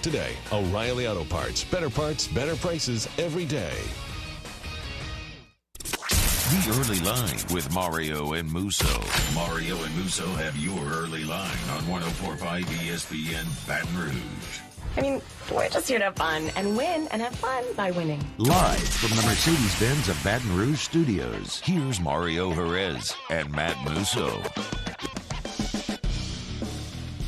today. O'Reilly Auto Parts. Better prices every day. The Early Line with Mario and Musso. Mario and Musso have your early line on 104.5 ESPN Baton Rouge. I mean, we're just here to have fun and win and have fun by winning. Live from the Mercedes-Benz of Baton Rouge studios, here's Mario Jerez and Matt Musso.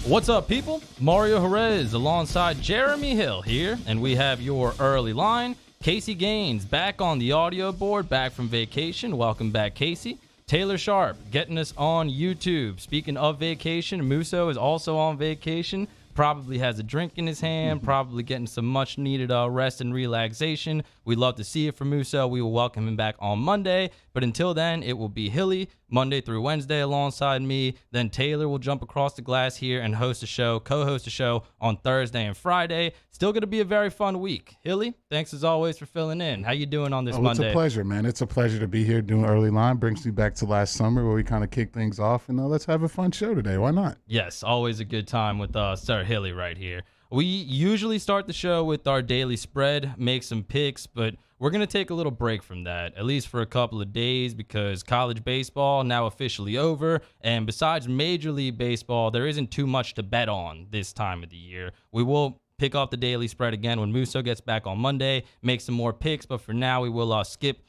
What's up, people? Mario Jerez alongside Jeremy Hill here, and we have your early line. Casey Gaines back on the audio board, back from vacation. Welcome back, Casey. Taylor Sharp getting us on YouTube. Speaking of vacation, Musso is also on vacation. Probably has a drink in his hand, probably getting some much-needed rest and relaxation. We'd love to see it from Musso. We will welcome him back on Monday. But until then, it will be Hilly, Monday through Wednesday alongside me. Then Taylor will jump across the glass here and host a show, co-host a show on Thursday and Friday. Still going to be a very fun week. Hilly, thanks as always for filling in. How you doing on this Monday? It's a pleasure, man. It's a pleasure to be here doing Early Line. Brings me back to last summer where we kind of kicked things off. And let's have a fun show today. Why not? Yes, always a good time with Sir Hilly right here. We usually start the show with our daily spread, make some picks, but we're going to take a little break from that, at least for a couple of days, because college baseball now officially over, and besides Major League Baseball, there isn't too much to bet on this time of the year. We will pick off the daily spread again when Musso gets back on Monday, make some more picks, but for now we will skip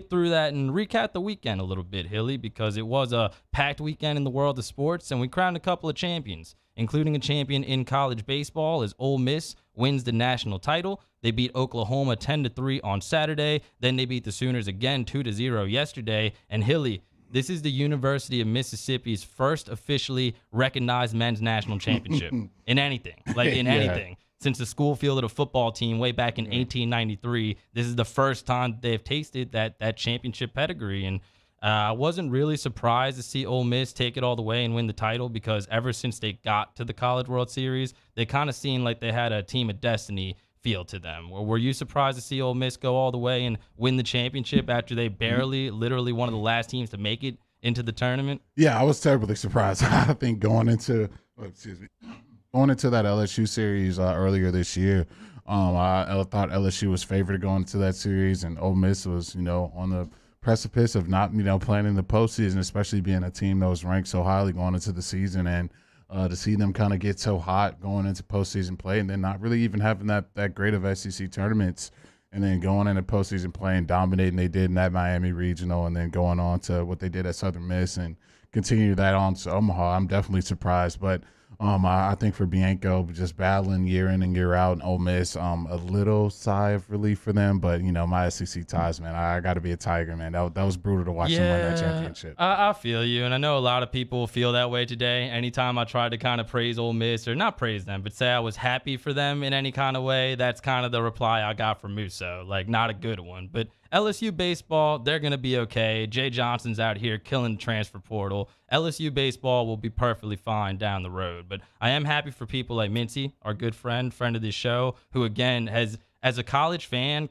through that and recap the weekend a little bit, Hilly, because it was a packed weekend in the world of sports, and we crowned a couple of champions, including a champion in college baseball as Ole Miss wins the national title. They beat Oklahoma 10-3 on Saturday. Then they beat the Sooners again 2-0 yesterday. And Hilly, this is the University of Mississippi's first officially recognized men's national championship in anything, anything. Since the school fielded a football team way back in 1893, this is the first time they've tasted that championship pedigree. And I wasn't really surprised to see Ole Miss take it all the way and win the title, because ever since they got to the College World Series, they kind of seemed like they had a team of destiny feel to them. Were you surprised to see Ole Miss go all the way and win the championship after they literally one of the last teams to make it into the tournament? Yeah, I was terribly surprised. I think going into that LSU series earlier this year, I thought LSU was favored to go into that series, and Ole Miss was, on the precipice of not, playing in the postseason, especially being a team that was ranked so highly going into the season, and to see them kind of get so hot going into postseason play, and then not really even having that great of SEC tournaments, and then going into postseason play and dominating they did in that Miami regional, and then going on to what they did at Southern Miss and continue that on to Omaha. I'm definitely surprised, but I think for Bianco, just battling year in and year out in Ole Miss, a little sigh of relief for them. But, my SEC ties, man, I got to be a Tiger, man. That was brutal to watch them win that championship. I feel you, and I know a lot of people feel that way today. Anytime I try to kind of praise Ole Miss, or not praise them, but say I was happy for them in any kind of way, that's kind of the reply I got from Musso. Like, not a good one. But LSU baseball, they're going to be okay. Jay Johnson's out here killing the transfer portal. LSU baseball will be perfectly fine down the road. But I am happy for people like Mincy, our good friend of this show, who, again, has, as a college fan,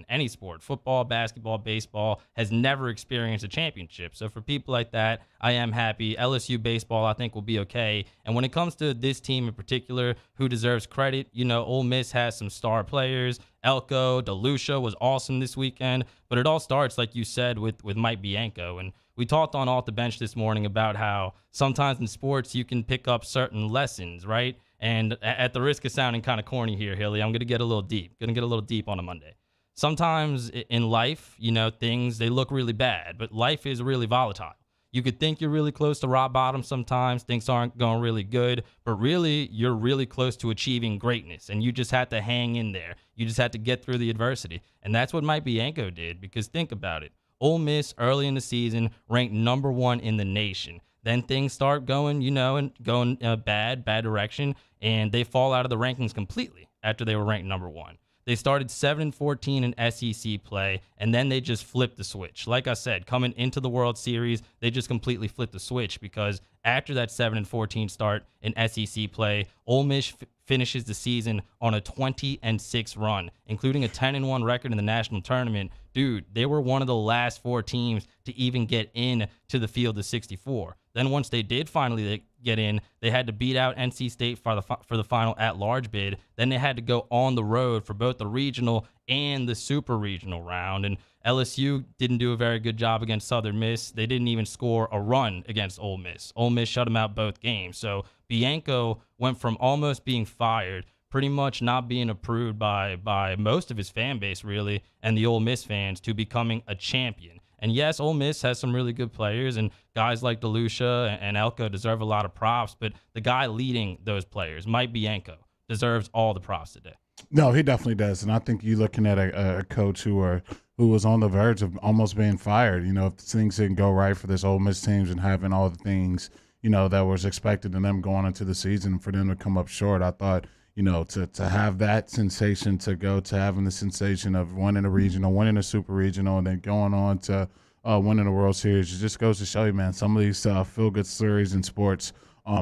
any sport, football, basketball, baseball, has never experienced a championship. So for people like that, I am happy. LSU baseball, I think, will be okay. And when it comes to this team in particular, who deserves credit, Ole Miss has some star players. Elko, DeLucia was awesome this weekend. But it all starts, like you said, with Mike Bianco. And we talked on Off the Bench this morning about how sometimes in sports you can pick up certain lessons, right? And at the risk of sounding kind of corny here, Hilly, I'm going to get a little deep on a Monday. Sometimes in life, things, they look really bad, but life is really volatile. You could think you're really close to rock bottom sometimes. Things aren't going really good, but really, you're really close to achieving greatness, and you just have to hang in there. You just have to get through the adversity, and that's what Mike Bianco did, because think about it. Ole Miss, early in the season, ranked number 1 in the nation. Then things start going, and going bad direction, and they fall out of the rankings completely after they were ranked number 1. They started 7-14 in SEC play, and then they just flipped the switch. Like I said, coming into the World Series, they just completely flipped the switch because after that 7-14 start in SEC play, Ole Miss finishes the season on a 20-6 run, including a 10-1 record in the national tournament. Dude, they were one of the last 4 teams to even get in to the field of 64. Then once they did finally get in, they had to beat out NC State for the final at-large bid. Then they had to go on the road for both the regional and the super regional round. And LSU didn't do a very good job against Southern Miss. They didn't even score a run against Ole Miss. Ole Miss shut them out both games. So Bianco went from almost being fired, pretty much not being approved by most of his fan base, really, and the Ole Miss fans, to becoming a champion. And yes, Ole Miss has some really good players, and guys like DeLucia and Elko deserve a lot of props, but the guy leading those players, Mike Bianco, deserves all the props today. No, he definitely does. And I think you're looking at a coach who was on the verge of almost being fired. You know, if things didn't go right for this Ole Miss teams and having all the things, you know, that was expected in them going into the season, for them to come up short, I thought, you know, to have that sensation, to go to having the sensation of winning a regional, winning a super regional, and then going on to winning the World Series, it just goes to show you, man, some of these feel-good stories in sports,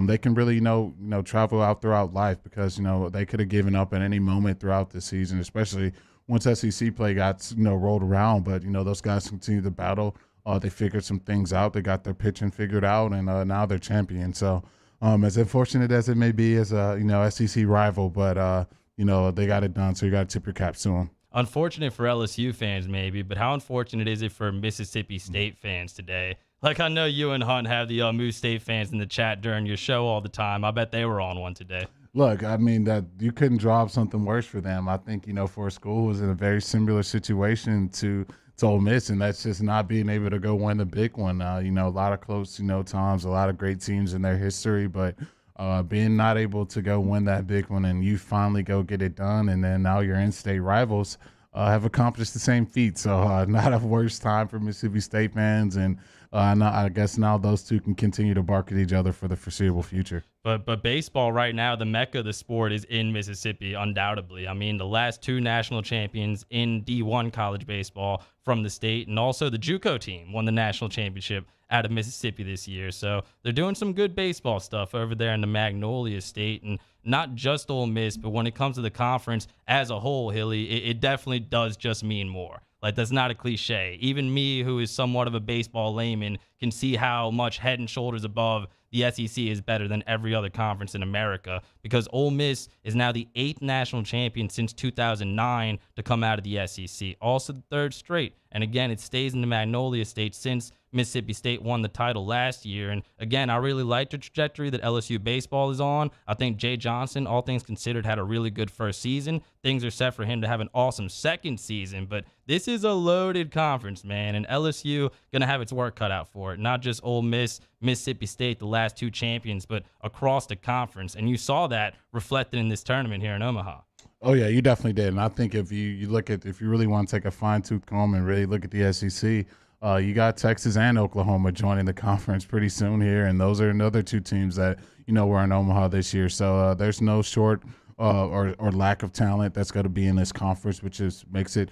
they can really, travel out throughout life, because, they could have given up at any moment throughout the season, especially once SEC play got, rolled around. But, those guys continue to battle. They figured some things out. They got their pitching figured out, and now they're champions. So, as unfortunate as it may be as a, SEC rival, but, they got it done. So you got to tip your caps to them. Unfortunate for LSU fans, maybe, but how unfortunate is it for Mississippi State fans today? Like, I know you and Hunt have the Moose State fans in the chat during your show all the time. I bet they were on one today. Look, I mean, that you couldn't draw up something worse for them. I think, for a school who was in a very similar situation to Ole Miss, and that's just not being able to go win the big one. A lot of close, times, a lot of great teams in their history, but being not able to go win that big one, and you finally go get it done, and then now your in-state rivals have accomplished the same feat. So not a worse time for Mississippi State fans, and I guess now those two can continue to bark at each other for the foreseeable future. But baseball right now, the mecca of the sport is in Mississippi, undoubtedly. I mean, the last 2 national champions in D1 college baseball from the state, and also the JUCO team won the national championship out of Mississippi this year. So they're doing some good baseball stuff over there in the Magnolia State, and not just Ole Miss, but when it comes to the conference as a whole, Hilly, it definitely does just mean more. Like, that's not a cliche. Even me, who is somewhat of a baseball layman, can see how much head and shoulders above the SEC is better than every other conference in America, because Ole Miss is now the 8th national champion since 2009 to come out of the SEC. Also the 3rd straight. And again, it stays in the Magnolia State since Mississippi State won the title last year. And again, I really like the trajectory that LSU baseball is on. I think Jay Johnson, all things considered, had a really good first season. Things are set for him to have an awesome second season. But this is a loaded conference, man, and LSU going to have its work cut out for it. Not just Ole Miss, Mississippi State, the last 2 champions, but across the conference. And you saw that reflected in this tournament here in Omaha. Oh, yeah, you definitely did. And I think if you look at, if you really want to take a fine-tooth comb and really look at the SEC, you got Texas and Oklahoma joining the conference pretty soon here, and those are another 2 teams that, were in Omaha this year. So there's no short or lack of talent that's going to be in this conference, which makes it,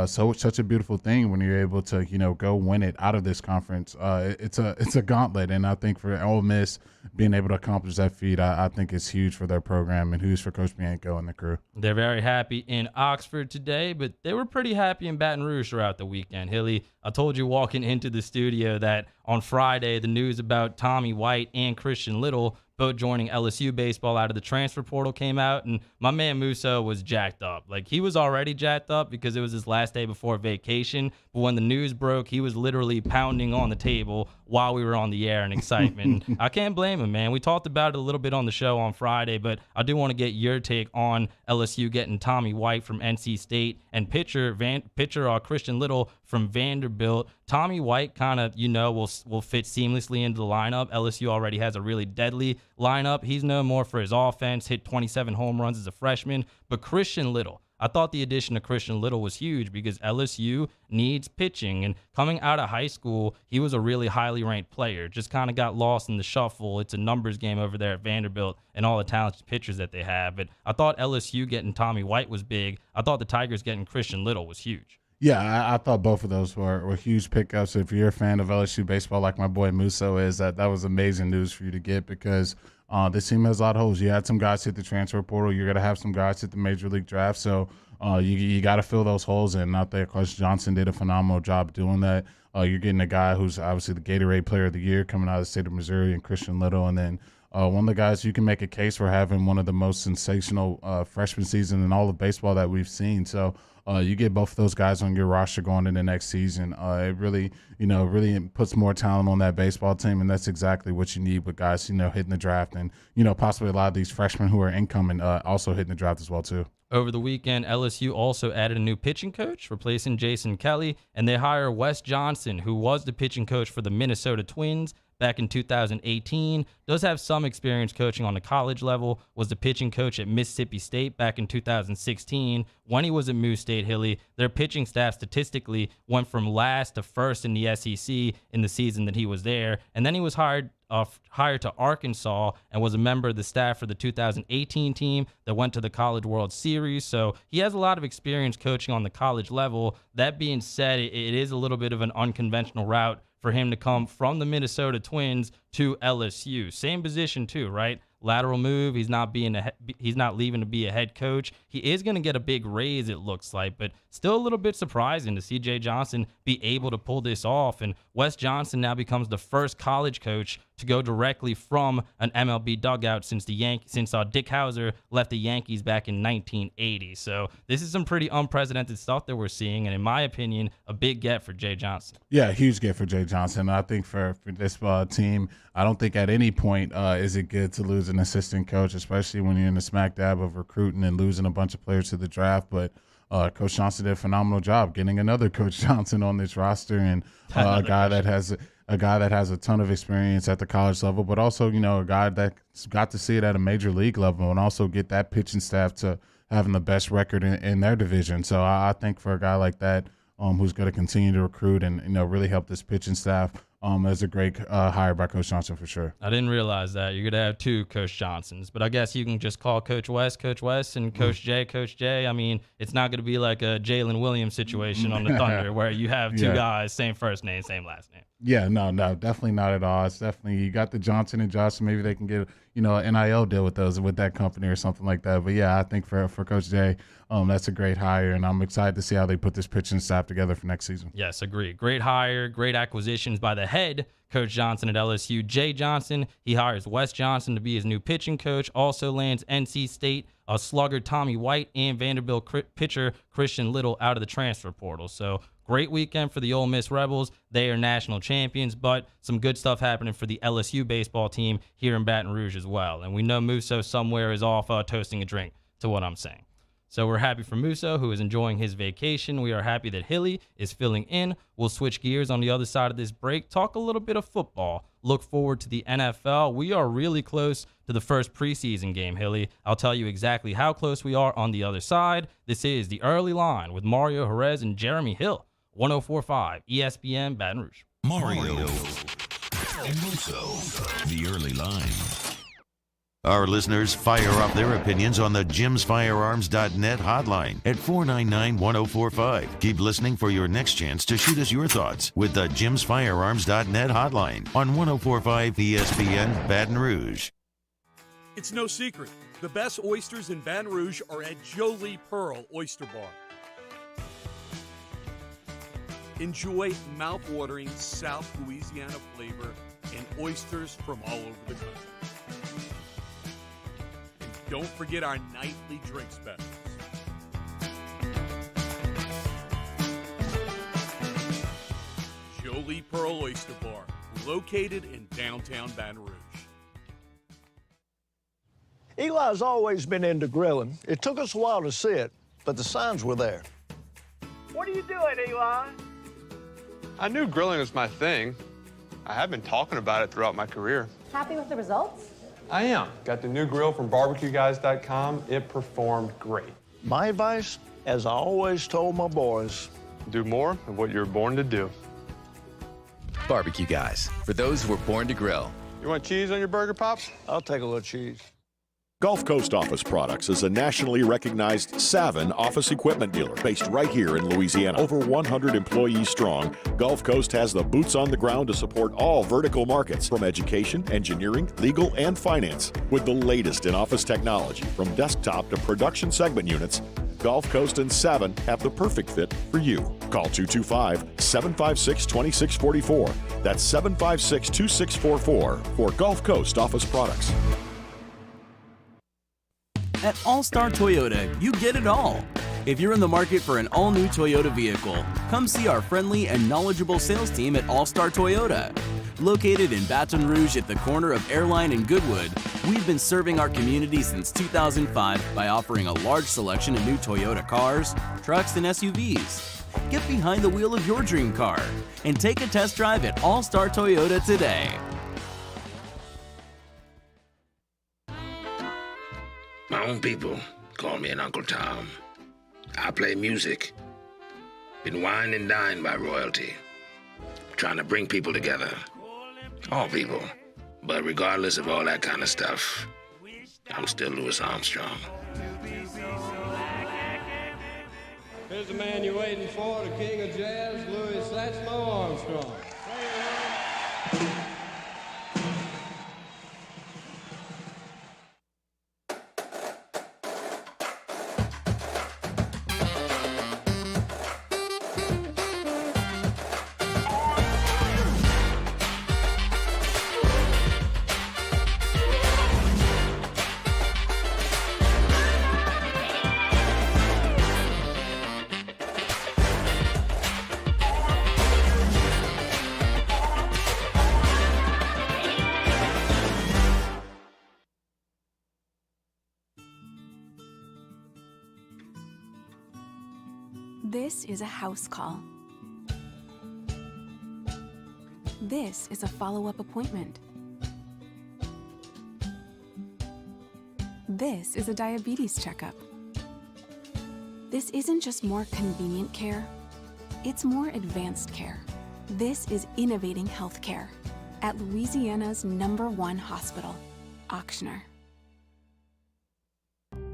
such a beautiful thing when you're able to, go win it out of this conference. It's a gauntlet, and I think for Ole Miss being able to accomplish that feat, I think it's huge for their program and huge for Coach Bianco and the crew. They're very happy in Oxford today, but they were pretty happy in Baton Rouge throughout the weekend. Hilly, I told you walking into the studio that on Friday, the news about Tommy White and Christian Little both joining LSU baseball out of the transfer portal came out, and my man Musso was jacked up. Like, he was already jacked up because it was his last day before vacation, but when the news broke, he was literally pounding on the table while we were on the air in excitement. I can't blame him, man. We talked about it a little bit on the show on Friday, but I do want to get your take on LSU getting Tommy White from NC State and pitcher Christian Little from Vanderbilt. Tommy White kind of, will fit seamlessly into the lineup. LSU already has a really deadly lineup. He's known more for his offense, hit 27 home runs as a freshman. But Christian Little, I thought the addition of Christian Little was huge because LSU needs pitching. And coming out of high school, he was a really highly ranked player. Just kind of got lost in the shuffle. It's a numbers game over there at Vanderbilt and all the talented pitchers that they have. But I thought LSU getting Tommy White was big. I thought the Tigers getting Christian Little was huge. Yeah, I thought both of those were huge pickups. If you're a fan of LSU baseball like my boy Musso is, that was amazing news for you to get because this team has a lot of holes. You had some guys hit the transfer portal. You're going to have some guys hit the major league draft. So you got to fill those holes in. Out there, Coach Johnson did a phenomenal job doing that. You're getting a guy who's obviously the Gatorade Player of the Year coming out of the state of Missouri and Christian Little. And then one of the guys you can make a case for having one of the most sensational freshman season in all of baseball that we've seen. So you get both of those guys on your roster going into next season. It really puts more talent on that baseball team, and that's exactly what you need with guys, hitting the draft and, possibly a lot of these freshmen who are incoming also hitting the draft as well too. Over the weekend, LSU also added a new pitching coach, replacing Jason Kelly, and they hire Wes Johnson, who was the pitching coach for the Minnesota Twins back in 2018, does have some experience coaching on the college level, was the pitching coach at Mississippi State back in 2016. When he was at Moose State Hilly, their pitching staff statistically went from last to first in the SEC in the season that he was there, and then he was hired to Arkansas and was a member of the staff for the 2018 team that went to the College World Series. So he has a lot of experience coaching on the college level. That being said, it is a little bit of an unconventional route for him to come from the Minnesota Twins to LSU. Same position too, right? Lateral move. He's not leaving to be a head coach. He is going to get a big raise, it looks like, but still a little bit surprising to see Jay Johnson be able to pull this off. And Wes Johnson now becomes the first college coach to go directly from an MLB dugout since Dick Hauser left the Yankees back in 1980. So this is some pretty unprecedented stuff that we're seeing, and in my opinion, a big get for Jay Johnson. Yeah, huge get for Jay Johnson. I think for this team, I don't think at any point is it good to lose an assistant coach, especially when you're in the smack dab of recruiting and losing a bunch of players to the draft. But Coach Johnson did a phenomenal job getting another Coach Johnson on this roster, and a guy that has a ton of experience at the college level, but also, a guy that's got to see it at a major league level and also get that pitching staff to having the best record in their division. So I think for a guy like that, who's going to continue to recruit and, really help this pitching staff, that's a great hire by Coach Johnson for sure. I didn't realize that. You're going to have two Coach Johnsons, but I guess you can just call Coach West, and Coach J, Coach J. I mean, it's not going to be like a Jalen Williams situation on the Thunder where you have two guys, same first name, same last name. Yeah, no, definitely not at all. It's definitely, you got the Johnson and Johnson. Maybe they can get, an NIL deal with that company or something like that. But yeah, I think for Coach Jay, that's a great hire, and I'm excited to see how they put this pitching staff together for next season. Yes, agree. Great hire, great acquisitions by the head Coach Johnson at LSU. Jay Johnson, he hires Wes Johnson to be his new pitching coach. Also lands NC State slugger Tommy White and Vanderbilt pitcher Christian Little out of the transfer portal. So great weekend for the Ole Miss Rebels. They are national champions, but some good stuff happening for the LSU baseball team here in Baton Rouge as well. And we know Musso somewhere is off toasting a drink to what I'm saying. So we're happy for Musso, who is enjoying his vacation. We are happy that Hilly is filling in. We'll switch gears on the other side of this break, talk a little bit of football. Look forward to the NFL. We are really close to the first preseason game, Hilly. I'll tell you exactly how close we are on the other side. This is The Early Line with Mario Jerez and Jeremy Hill. 104.5 ESPN Baton Rouge. Mario and Musso, The Early Line. Our listeners fire up their opinions on the jimsfirearms.net hotline at 499-1045. Keep listening for your next chance to shoot us your thoughts with the jimsfirearms.net hotline on 104.5 ESPN Baton Rouge. It's no secret. The best oysters in Baton Rouge are at Jolie Pearl Oyster Bar. Enjoy mouth-watering South Louisiana flavor and oysters from all over the country. Don't forget our nightly drink specials. Jolie Pearl Oyster Bar, located in downtown Baton Rouge. Eli's always been into grilling. It took us a while to see it, but the signs were there. What are you doing, Eli? I knew grilling was my thing. I have been talking about it throughout my career. Happy with the results? I am. Got the new grill from barbecueguys.com. It performed great. My advice, as I always told my boys, do more of what you're born to do. Barbecue Guys, for those who were born to grill. You want cheese on your burger, Pops? I'll take a little cheese. Gulf Coast Office Products is a nationally recognized Savin office equipment dealer based right here in Louisiana. Over 100 employees strong, Gulf Coast has the boots on the ground to support all vertical markets, from education, engineering, legal, and finance. With the latest in office technology, from desktop to production segment units, Gulf Coast and Savin have the perfect fit for you. Call 225-756-2644. That's 756-2644 for Gulf Coast Office Products. At All-Star Toyota, you get it all. If you're in the market for an all-new Toyota vehicle, come see our friendly and knowledgeable sales team at All-Star Toyota. Located in Baton Rouge at the corner of Airline and Goodwood, we've been serving our community since 2005 by offering a large selection of new Toyota cars, trucks, and SUVs. Get behind the wheel of your dream car and take a test drive at All-Star Toyota today. My own people call me an Uncle Tom. I play music. Been wined and dined by royalty. Trying to bring people together. All people. But regardless of all that kind of stuff, I'm still Louis Armstrong. Here's the man you're waiting for, the king of jazz, Louis Satchmo Armstrong. This is a house call. This is a follow-up appointment. This is a diabetes checkup. This isn't just more convenient care, it's more advanced care. This is innovating healthcare at Louisiana's #1 hospital, Auctioner.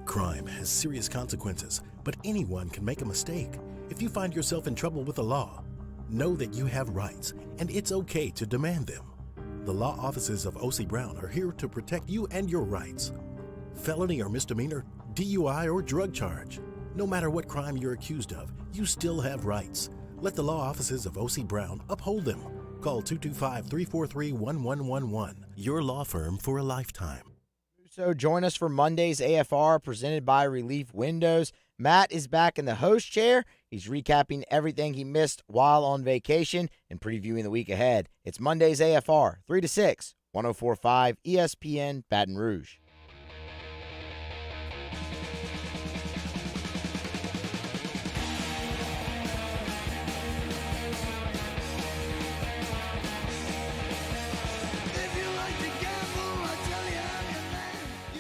Crime has serious consequences, but anyone can make a mistake. If you find yourself in trouble with the law, know that you have rights, and it's okay to demand them. The law offices of O.C. Brown are here to protect you and your rights. Felony or misdemeanor, DUI or drug charge. No matter what crime you're accused of, you still have rights. Let the law offices of O.C. Brown uphold them. Call 225-343-1111. Your law firm for a lifetime. So join us for Monday's AFR presented by Relief Windows. Matt is back in the host chair. He's recapping everything he missed while on vacation and previewing the week ahead. It's Monday's AFR, 3 to 6, 104.5 ESPN Baton Rouge.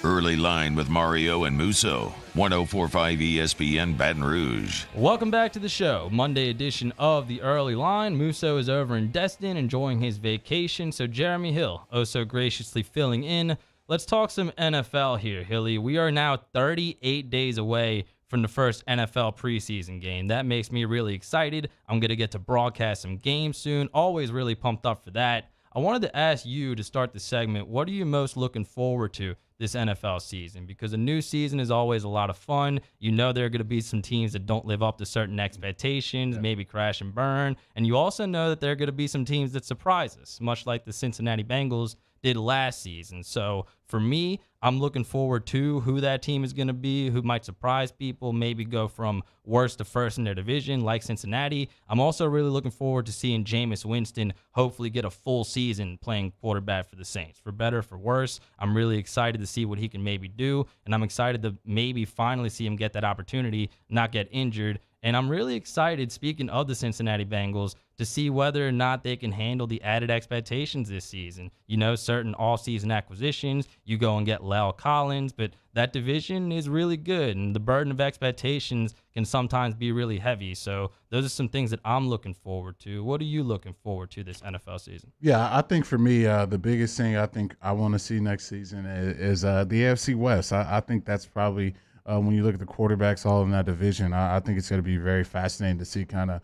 Early Line with Mario and Musso. 104.5 ESPN Baton Rouge. Welcome back to the show. Monday edition of the Early Line. Musso is over in Destin enjoying his vacation. So Jeremy Hill, oh so graciously filling in. Let's talk some NFL here, Hilly. We are now 38 days away from the first NFL preseason game. That makes me really excited. I'm going to get to broadcast some games soon. Always really pumped up for that. I wanted to ask you to start the segment, what are you most looking forward to this NFL season? Because a new season is always a lot of fun. You know there are going to be some teams that don't live up to certain expectations, maybe crash and burn. And you also know that there are going to be some teams that surprise us, much like the Cincinnati Bengals did last season. So for me, I'm looking forward to who that team is going to be, who might surprise people, maybe go from worst to first in their division like Cincinnati. I'm also really looking forward to seeing Jameis Winston hopefully get a full season playing quarterback for the Saints. For better, for worse, I'm really excited to see what he can maybe do, and I'm excited to maybe finally see him get that opportunity, not get injured. And I'm really excited, speaking of the Cincinnati Bengals, to see whether or not they can handle the added expectations this season. You know, certain all-season acquisitions. you go and get La'el Collins, but that division is really good, and the burden of expectations can sometimes be really heavy. So those are some things that I'm looking forward to. What are you looking forward to this NFL season? Yeah, I think for me, the biggest thing I think I want to see next season is the AFC West. I think that's probably when you look at the quarterbacks all in that division, I think it's going to be very fascinating to see kind of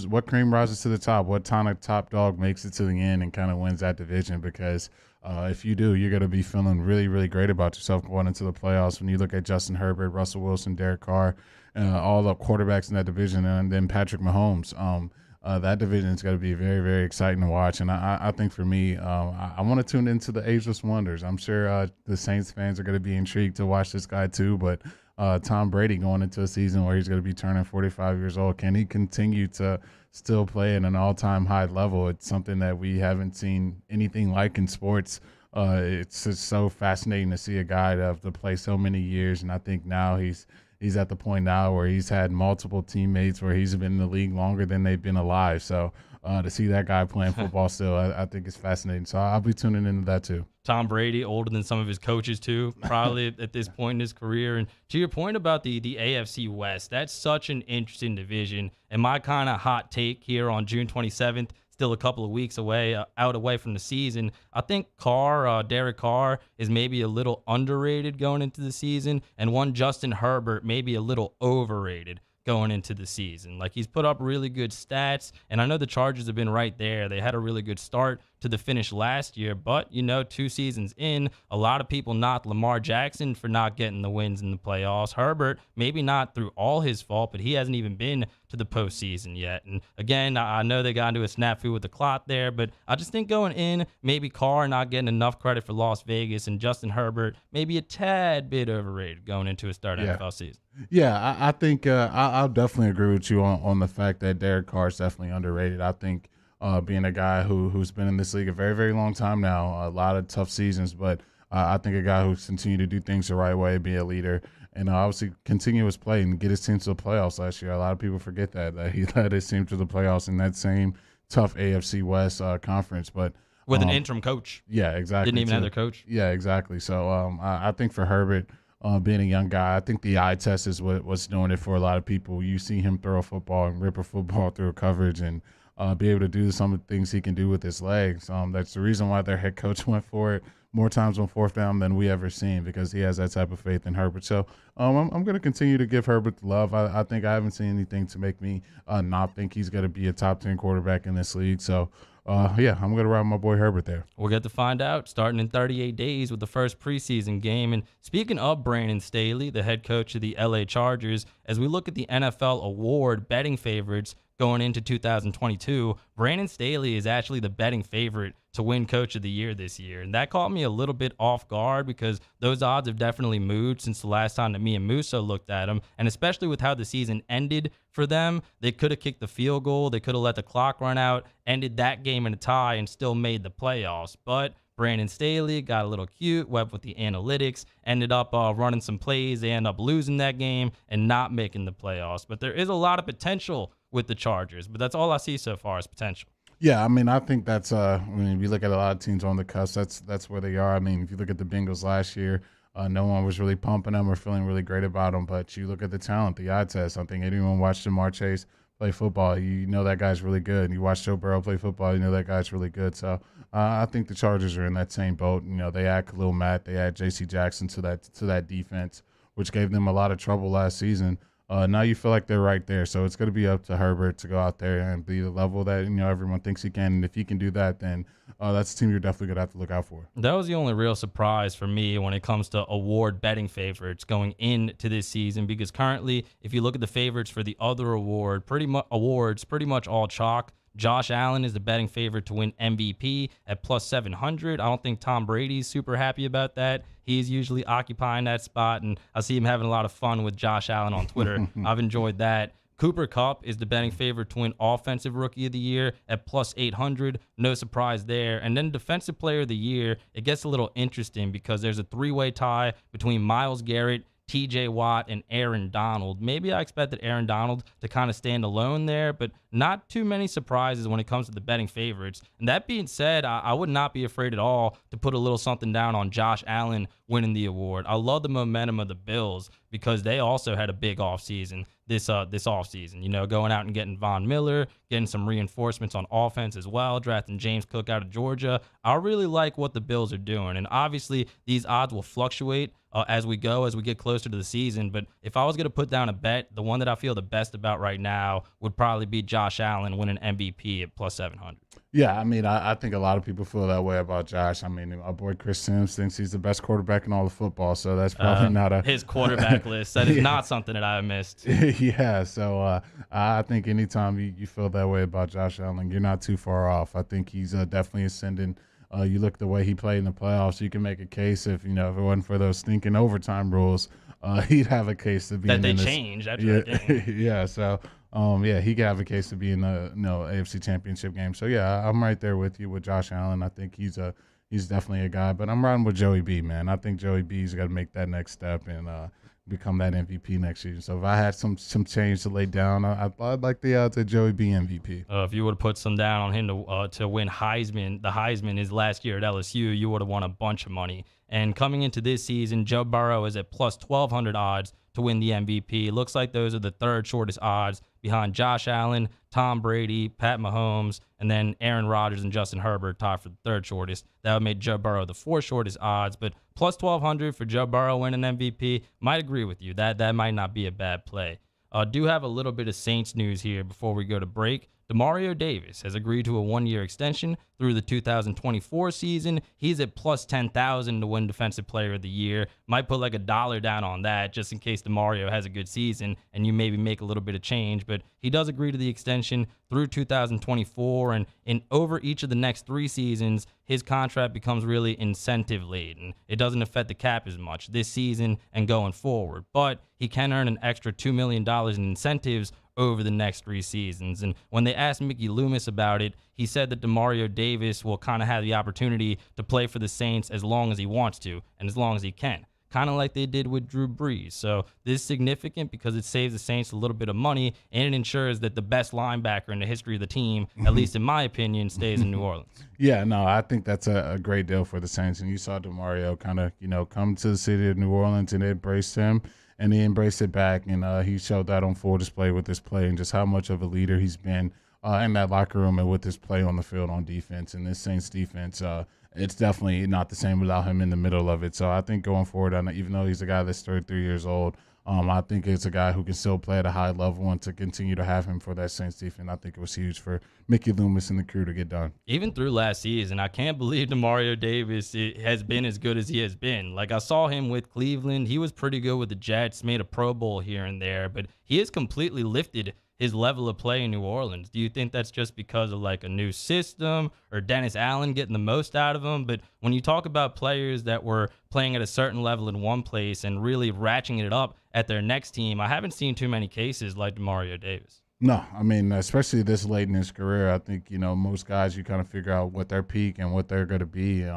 what cream rises to the top, what top dog makes it to the end and kind of wins that division. Because if you do, you're going to be feeling really, really great about yourself going into the playoffs. When you look at Justin Herbert, Russell Wilson, Derek Carr, all the quarterbacks in that division, and then Patrick Mahomes, that division is going to be very, very exciting to watch. And I think for me, I want to tune into the Ageless Wonders. I'm sure the Saints fans are going to be intrigued to watch this guy too, but Tom Brady going into a season where he's going to be turning 45 years old, can he continue to still play at an all-time high level? It's something that we haven't seen anything like in sports. It's just so fascinating to see a guy to play so many years, and I think now he's at the point now where he's had multiple teammates where he's been in the league longer than they've been alive. So to see that guy playing football still, I think it's fascinating. So I'll be tuning into that too. Tom Brady, older than some of his coaches too, probably at this point in his career. And to your point about the AFC West, that's such an interesting division. And my kind of hot take here on June 27th, still a couple of weeks away, away from the season, I think Derek Carr is maybe a little underrated going into the season, and one Justin Herbert maybe a little overrated going into the season. Like, he's put up really good stats, and I know the Chargers have been right there. They had a really good start to the finish last year, but 2 seasons in, a lot of people knocked Lamar Jackson for not getting the wins in the playoffs. Herbert, maybe not through all his fault, but he hasn't even been to the postseason yet. And again, I know they got into a snafu with the clock there, but I just think going in, maybe Carr not getting enough credit for Las Vegas, and Justin Herbert maybe a tad bit overrated going into his third NFL season. Yeah, I think I'll definitely agree with you on the fact that Derek Carr is definitely underrated. I think being a guy who's been in this league a very, very long time now, a lot of tough seasons, but I think a guy who's continued to do things the right way, be a leader, and obviously continue his play and get his team to the playoffs last year. A lot of people forget that he led his team to the playoffs in that same tough AFC West conference. But with an interim coach. Yeah, exactly. Didn't even have their coach. Yeah, exactly. So I think for Herbert, being a young guy, I think the eye test is what's doing it for a lot of people. You see him throw a football and rip a football through a coverage and be able to do some of the things he can do with his legs. That's the reason why their head coach went for it more times on fourth down than we ever seen, because he has that type of faith in Herbert. So I'm going to continue to give Herbert the love. I think I haven't seen anything to make me not think he's going to be a top 10 quarterback in this league. So I'm going to ride my boy Herbert there. We'll get to find out starting in 38 days with the first preseason game. And speaking of Brandon Staley, the head coach of the LA Chargers, as we look at the NFL award betting favorites going into 2022, Brandon Staley is actually the betting favorite to win Coach of the Year this year. And that caught me a little bit off guard, because those odds have definitely moved since the last time that me and Musso looked at them. And especially with how the season ended for them, they could have kicked the field goal, they could have let the clock run out, ended that game in a tie, and still made the playoffs. But Brandon Staley got a little cute, went with the analytics, ended up running some plays. They end up losing that game and not making the playoffs. But there is a lot of potential with the Chargers, but that's all I see so far is potential. Yeah, I mean, I think that's if you look at a lot of teams on the cusp, that's where they are. I mean, if you look at the Bengals last year, no one was really pumping them or feeling really great about them. But you look at the talent, the eye test. I think anyone watched Jamar Chase play football, you know that guy's really good. And you watch Joe Burrow play football, you know that guy's really good. So I think the Chargers are in that same boat. They add Khalil Mack, they add J.C. Jackson to that defense, which gave them a lot of trouble last season. Now you feel like they're right there. So it's going to be up to Herbert to go out there and be the level that everyone thinks he can. And if he can do that, then that's a team you're definitely going to have to look out for. That was the only real surprise for me when it comes to award betting favorites going into this season, because currently, if you look at the favorites for the other pretty much all chalk. Josh Allen is the betting favorite to win MVP at plus 700. I don't think Tom Brady's super happy about that. He's usually occupying that spot, and I see him having a lot of fun with Josh Allen on Twitter. I've enjoyed that. Cooper Kupp is the betting favorite to win Offensive Rookie of the Year at plus 800. No surprise there. And then Defensive Player of the Year, it gets a little interesting because there's a three-way tie between Myles Garrett, TJ Watt and Aaron Donald. Maybe I expected Aaron Donald to kind of stand alone there, but not too many surprises when it comes to the betting favorites. And that being said, I would not be afraid at all to put a little something down on Josh Allen winning the award. I love the momentum of the Bills because they also had a big offseason this offseason. You know, going out and getting Von Miller, getting some reinforcements on offense as well, drafting James Cook out of Georgia. I really like what the Bills are doing. And obviously, these odds will fluctuate as we get closer to the season. But if I was going to put down a bet, the one that I feel the best about right now would probably be Josh Allen winning MVP at plus 700. Yeah, I mean, I think a lot of people feel that way about Josh. I mean, our boy Chris Sims thinks he's the best quarterback in all of football, so that's probably not his quarterback list. That is not something that I missed. Yeah, so I think anytime you feel that way about Josh Allen, you're not too far off. I think he's definitely ascending. You look at the way he played in the playoffs, you can make a case if it wasn't for those stinking overtime rules, he'd have a case to be that they changed after that game. Yeah, so he could have a case to be in the AFC Championship game. So yeah, I'm right there with you with Josh Allen. I think he's definitely a guy, but I'm riding with Joey B, man. I think Joey B's got to make that next step and become that MVP next season. So if I had some change to lay down, I'd like the odds at Joey B MVP. If you would have put some down on him to win Heisman, the Heisman his last year at LSU, you would have won a bunch of money. And coming into this season, Joe Burrow is at plus 1,200 odds to win the MVP. It looks like those are the third shortest odds behind Josh Allen, Tom Brady, Pat Mahomes, and then Aaron Rodgers and Justin Herbert tied for the third shortest. That would make Joe Burrow the fourth shortest odds, but plus 1,200 for Joe Burrow winning MVP. Might agree with you. That might not be a bad play. Do have a little bit of Saints news here before we go to break. Demario Davis has agreed to a one-year extension through the 2024 season. He's at plus 10,000 to win Defensive Player of the Year. Might put like $1 down on that just in case Demario has a good season and you maybe make a little bit of change. But he does agree to the extension through 2024, and in over each of the next 3 seasons, his contract becomes really incentive-laden. It doesn't affect the cap as much this season and going forward, but he can earn an extra $2 million in incentives over the next 3 seasons. And when they asked Mickey Loomis about it, he said that Demario Davis will kind of have the opportunity to play for the Saints as long as he wants to and as long as he can, kind of like they did with Drew Brees. So this is significant because it saves the Saints a little bit of money and it ensures that the best linebacker in the history of the team, at least in my opinion, stays in New Orleans. Yeah, no, I think that's a great deal for the Saints. And you saw Demario kind of, come to the city of New Orleans and it embraced him. And he embraced it back, and he showed that on full display with this play and just how much of a leader he's been in that locker room and with his play on the field on defense. And this Saints defense, it's definitely not the same without him in the middle of it. So I think going forward, even though he's a guy that's 33 years old, I think it's a guy who can still play at a high level, and to continue to have him for that Saints defense, I think it was huge for Mickey Loomis and the crew to get done. Even through last season, I can't believe Demario Davis has been as good as he has been. Like, I saw him with Cleveland. He was pretty good with the Jets, made a Pro Bowl here and there, but he has completely lifted his level of play in New Orleans. Do you think that's just because of like a new system or Dennis Allen getting the most out of him? But when you talk about players that were playing at a certain level in one place and really ratcheting it up at their next team, I haven't seen too many cases like Demario Davis. No, I mean, especially this late in his career, I think, most guys, you kind of figure out what their peak and what they're going to be.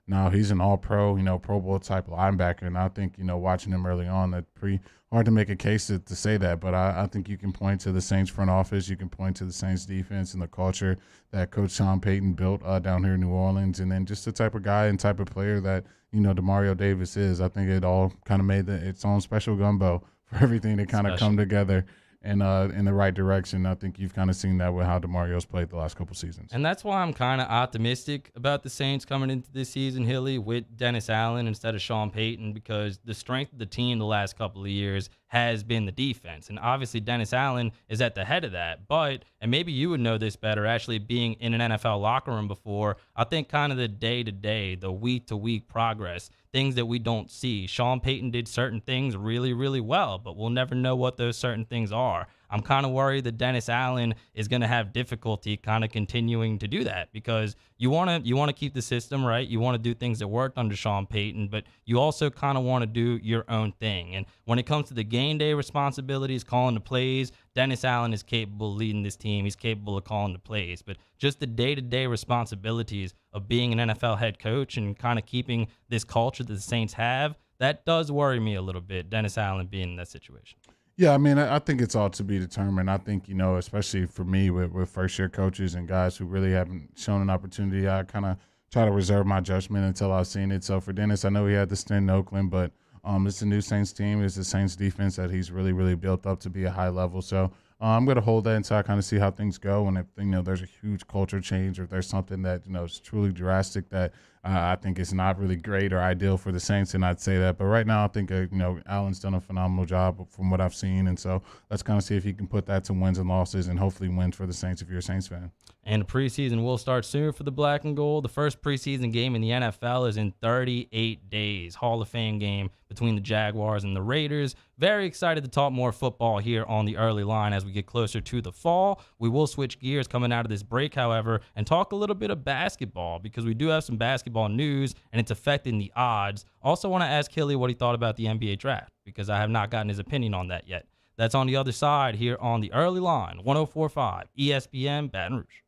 Now he's an all-pro, Pro Bowl type linebacker, and I think, watching him early on, that's pretty hard to make a case to say that. But I think you can point to the Saints front office, you can point to the Saints defense and the culture that Coach Sean Payton built down here in New Orleans, and then just the type of guy and type of player that, Demario Davis is. I think it all kind of made its own special gumbo for everything to kind of come together and in the right direction. I think you've kind of seen that with how DeMario's played the last couple seasons. And that's why I'm kind of optimistic about the Saints coming into this season, Hilly, with Dennis Allen instead of Sean Payton, because the strength of the team the last couple of years has been the defense. And obviously Dennis Allen is at the head of that. But, and maybe you would know this better, actually being in an NFL locker room before, I think kind of the day-to-day, the week-to-week progress, things that we don't see. Sean Payton did certain things really, really well, but we'll never know what those certain things are. I'm kind of worried that Dennis Allen is going to have difficulty kind of continuing to do that, because you want to keep the system right. You want to do things that worked under Sean Payton, but you also kind of want to do your own thing. And when it comes to the game day responsibilities, calling the plays, Dennis Allen is capable of leading this team. He's capable of calling the plays, but just the day-to-day responsibilities of being an NFL head coach and kind of keeping this culture that the Saints have, that does worry me a little bit, Dennis Allen being in that situation. Yeah, I mean, I think it's all to be determined. I think, especially for me with first-year coaches and guys who really haven't shown an opportunity, I kind of try to reserve my judgment until I've seen it. So for Dennis, I know he had the stint in Oakland, but it's a new Saints team. It's the Saints defense that he's really, really built up to be a high level. So I'm going to hold that until I kind of see how things go. And if, there's a huge culture change, or if there's something that, is truly drastic that I think is not really great or ideal for the Saints, and I'd say that. But right now I think, Allen's done a phenomenal job from what I've seen. And so let's kind of see if he can put that to wins and losses and hopefully wins for the Saints if you're a Saints fan. And the preseason will start soon for the Black and Gold. The first preseason game in the NFL is in 38 days. Hall of Fame game between the Jaguars and the Raiders. Very excited to talk more football here on the early line as we get closer to the fall. We will switch gears coming out of this break, however, and talk a little bit of basketball because we do have some basketball news and it's affecting the odds. Also want to ask Hilly what he thought about the NBA draft because I have not gotten his opinion on that yet. That's on the other side here on the early line, 104.5 ESPN Baton Rouge.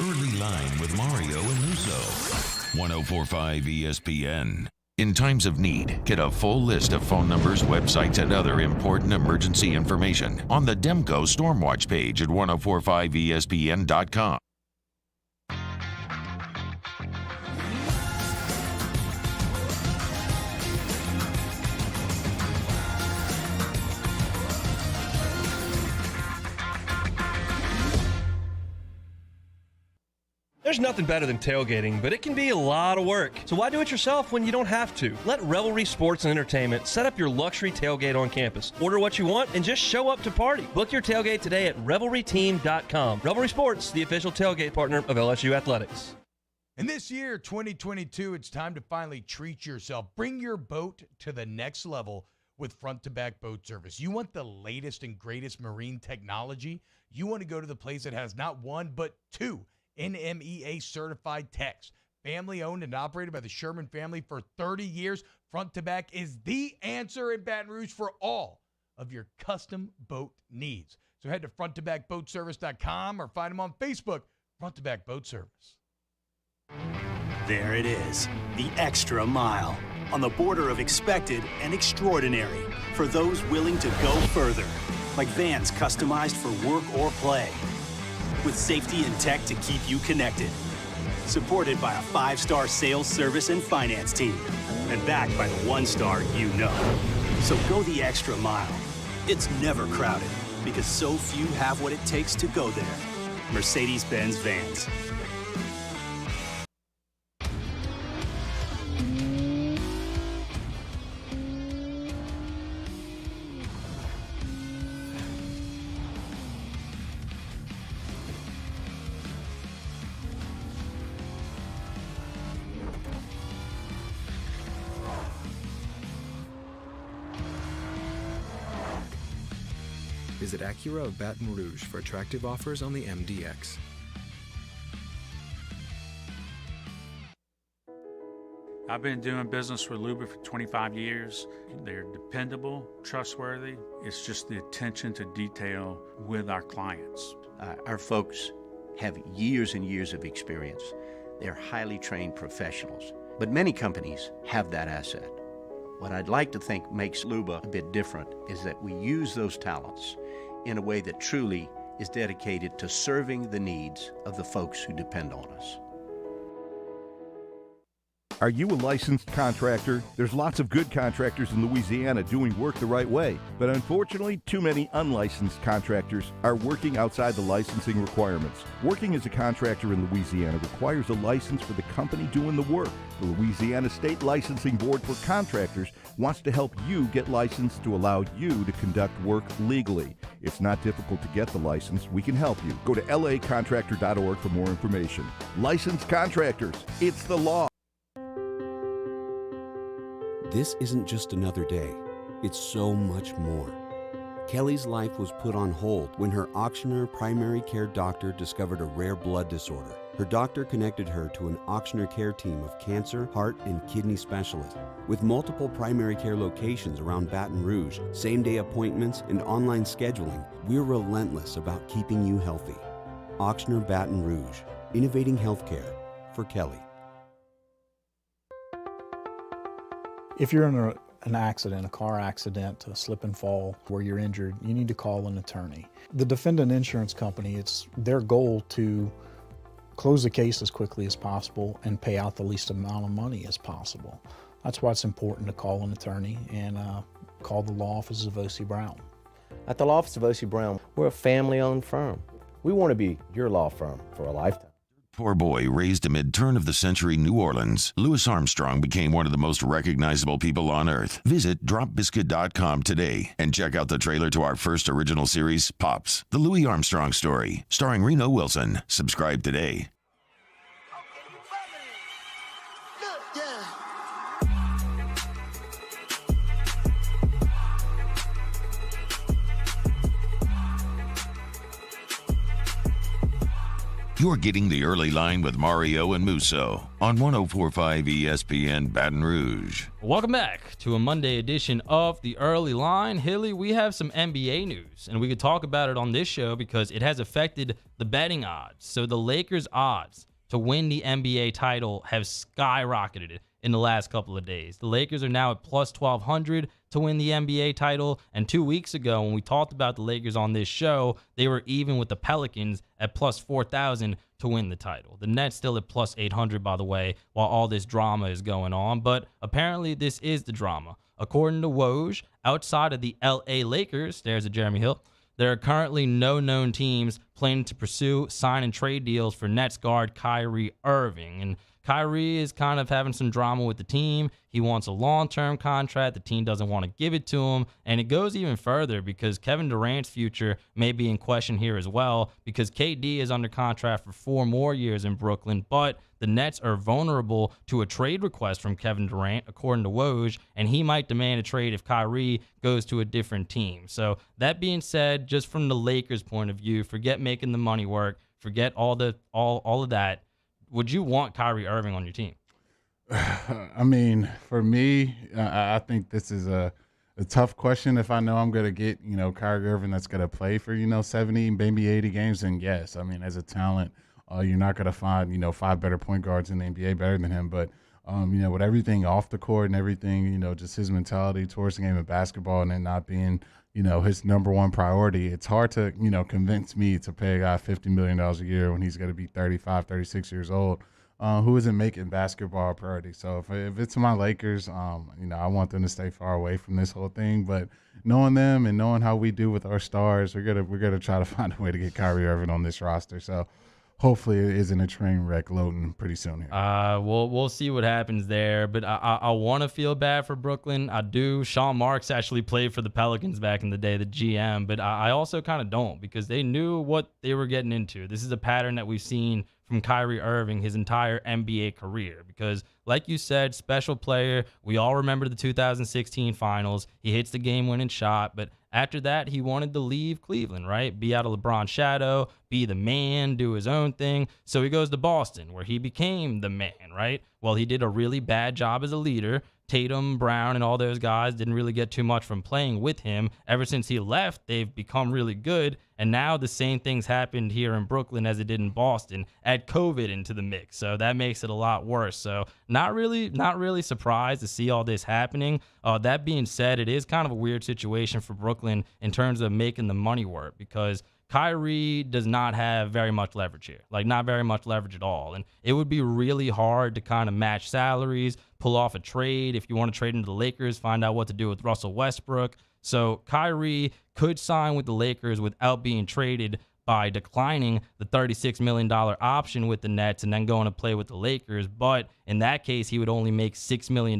Early Line with Mario and Lusso. 104.5 ESPN. In times of need, get a full list of phone numbers, websites, and other important emergency information on the Demco Stormwatch page at 1045ESPN.com. There's nothing better than tailgating, but it can be a lot of work. So why do it yourself when you don't have to? Let Revelry Sports and Entertainment set up your luxury tailgate on campus. Order what you want and just show up to party. Book your tailgate today at revelryteam.com. Revelry Sports, the official tailgate partner of LSU Athletics. And this year, 2022, it's time to finally treat yourself. Bring your boat to the next level with front-to-back boat service. You want the latest and greatest marine technology? You want to go to the place that has not one, but two NMEA certified techs. Family owned and operated by the Sherman family for 30 years. Front to Back is the answer in Baton Rouge for all of your custom boat needs. So head to fronttobackboatservice.com or find them on Facebook, Front to Back Boat Service. There it is, the extra mile. On the border of expected and extraordinary for those willing to go further. Like vans customized for work or play. With safety and tech to keep you connected. Supported by a 5-star sales, service, and finance team. And backed by the 1-star you know. So go the extra mile. It's never crowded because so few have what it takes to go there. Mercedes-Benz Vans. Visit Acura of Baton Rouge for attractive offers on the MDX. I've been doing business with Luba for 25 years. They're dependable, trustworthy. It's just the attention to detail with our clients. Our folks have years and years of experience. They're highly trained professionals, but many companies have that asset. What I'd like to think makes Luba a bit different is that we use those talents in a way that truly is dedicated to serving the needs of the folks who depend on us. Are you a licensed contractor? There's lots of good contractors in Louisiana doing work the right way, but unfortunately, too many unlicensed contractors are working outside the licensing requirements. Working as a contractor in Louisiana requires a license for the company doing the work. The Louisiana State Licensing Board for Contractors wants to help you get licensed to allow you to conduct work legally. It's not difficult to get the license. We can help you. Go to lacontractor.org for more information. Licensed contractors, it's the law. This isn't just another day. It's so much more. Kelly's life was put on hold when her auctioneer primary care doctor discovered a rare blood disorder. Her doctor connected her to an auctioneer care team of cancer, heart, and kidney specialists. With multiple primary care locations around Baton Rouge, same-day appointments, and online scheduling, we're relentless about keeping you healthy. Auctioneer Baton Rouge, innovating healthcare for Kelly. If you're in an accident, a car accident, a slip and fall where you're injured, you need to call an attorney. The defendant insurance company, it's their goal to close the case as quickly as possible and pay out the least amount of money as possible. That's why it's important to call an attorney and call the law offices of O.C. Brown. At the law office of O.C. Brown, we're a family-owned firm. We want to be your law firm for a lifetime. Poor boy raised amid turn-of-the-century New Orleans, Louis Armstrong became one of the most recognizable people on earth. Visit dropbiscuit.com today and check out the trailer to our first original series, Pops, The Louis Armstrong Story, starring Reno Wilson. Subscribe today. You're getting the early line with Mario and Musso on 104.5 ESPN Baton Rouge. Welcome back to a Monday edition of the Early Line. Hilly, we have some NBA news, and we could talk about it on this show because it has affected the betting odds. So the Lakers' odds to win the NBA title have skyrocketed in the last couple of days. The Lakers are now at plus 1,200 to win the NBA title. And 2 weeks ago, when we talked about the Lakers on this show, they were even with the Pelicans at plus 4,000 to win the title. The Nets still at plus 800, by the way, while all this drama is going on. But apparently this is the drama. According to Woj, outside of the LA Lakers, there's a Jeremy Hill, there are currently no known teams planning to pursue sign and trade deals for Nets guard Kyrie Irving. And Kyrie is kind of having some drama with the team. He wants a long-term contract. The team doesn't want to give it to him. And it goes even further because Kevin Durant's future may be in question here as well because KD is under contract for 4 more years in Brooklyn, but the Nets are vulnerable to a trade request from Kevin Durant, according to Woj, and he might demand a trade if Kyrie goes to a different team. So that being said, just from the Lakers' point of view, forget making the money work, forget all of that. Would you want Kyrie Irving on your team? I mean, for me, I think this is a tough question. If I know I'm going to get, Kyrie Irving that's going to play for, 70, maybe 80 games, then yes. I mean, as a talent, you're not going to find, 5 better point guards in the NBA better than him. But, with everything off the court and everything, just his mentality towards the game of basketball and it not being, his number one priority, it's hard to, convince me to pay a guy $50 million a year when he's going to be 35, 36 years old, who isn't making basketball a priority. So if it's my Lakers, I want them to stay far away from this whole thing. But knowing them and knowing how we do with our stars, we're gonna try to find a way to get Kyrie Irving on this roster. So hopefully it isn't a train wreck loading pretty soon here. We'll see what happens there. But I want to feel bad for Brooklyn. I do. Sean Marks actually played for the Pelicans back in the day, the GM. But I also kind of don't because they knew what they were getting into. This is a pattern that we've seen from Kyrie Irving his entire NBA career because, like you said, special player. We all remember the 2016 finals. He hits the game-winning shot, but after that, he wanted to leave Cleveland, right? Be out of LeBron's shadow, be the man, do his own thing. So he goes to Boston, where he became the man, right? Well, he did a really bad job as a leader. Tatum, Brown, and all those guys didn't really get too much from playing with him. Ever since he left, they've become really good. And now the same things happened here in Brooklyn as it did in Boston. Add COVID into the mix, so that makes it a lot worse. So not really surprised to see all this happening. That being said, it is kind of a weird situation for Brooklyn in terms of making the money work because Kyrie does not have very much leverage here, like not very much leverage at all. And it would be really hard to kind of match salaries, pull off a trade. If you want to trade into the Lakers, find out what to do with Russell Westbrook. So Kyrie could sign with the Lakers without being traded by declining the $36 million option with the Nets and then going to play with the Lakers. But in that case, he would only make $6 million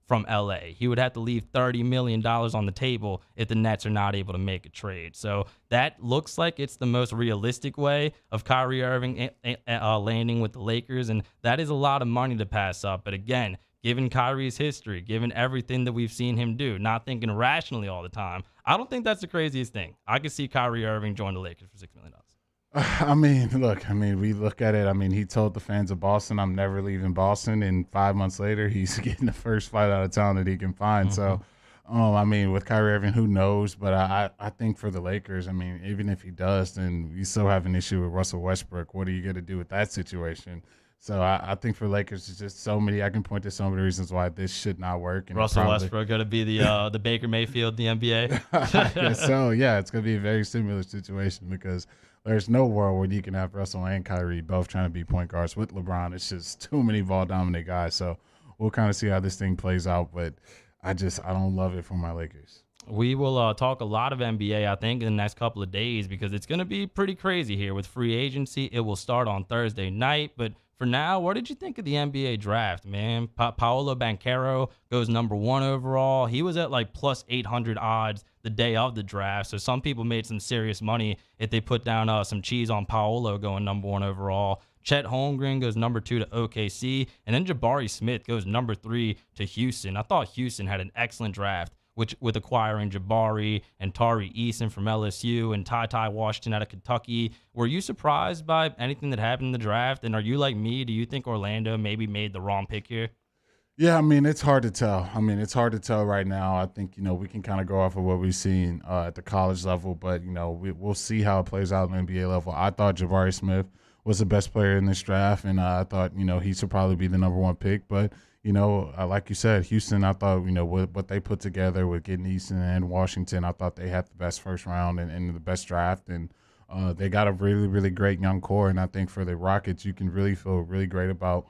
from LA. He would have to leave $30 million on the table if the Nets are not able to make a trade. So that looks like it's the most realistic way of Kyrie Irving landing with the Lakers, and that is a lot of money to pass up. But again, given Kyrie's history, given everything that we've seen him do, not thinking rationally all the time, I don't think that's the craziest thing. I could see Kyrie Irving join the Lakers for $6 million. We look at it. He told the fans of Boston, I'm never leaving Boston. And 5 months later, he's getting the first flight out of town that he can find. So, with Kyrie Irving, who knows? But I think for the Lakers, even if he does, then you still have an issue with Russell Westbrook. What are you going to do with that situation? So I think for Lakers, it's just so many. I can point to so many reasons why this should not work. And Russell Westbrook going to be the Baker Mayfield, the NBA. I guess so. Yeah, it's going to be a very similar situation because there's no world where you can have Russell and Kyrie both trying to be point guards with LeBron. It's just too many ball dominant guys. So we'll kind of see how this thing plays out. But I don't love it for my Lakers. We will talk a lot of NBA, I think, in the next couple of days because it's going to be pretty crazy here with free agency. It will start on Thursday night. But for now, what did you think of the NBA draft, man? Paolo Banchero goes number 1 overall. He was at like plus 800 odds the day of the draft. So some people made some serious money if they put down some cheese on Paolo going number 1 overall. Chet Holmgren goes number 2 to OKC. And then Jabari Smith goes number 3 to Houston. I thought Houston had an excellent draft, with acquiring Jabari and Tari Eason from LSU and Ty Washington out of Kentucky. Were you surprised by anything that happened in the draft? And are you like me? Do you think Orlando maybe made the wrong pick here? Yeah, I mean, it's hard to tell. It's hard to tell right now. I think, we can kind of go off of what we've seen at the college level, but, we'll see how it plays out at the NBA level. I thought Jabari Smith was the best player in this draft, and I thought, he should probably be the number 1 pick, but like you said, Houston, I thought, what they put together with getting Easton and Washington, I thought they had the best first round and the best draft. And they got a really, really great young core. And I think for the Rockets, you can really feel really great about,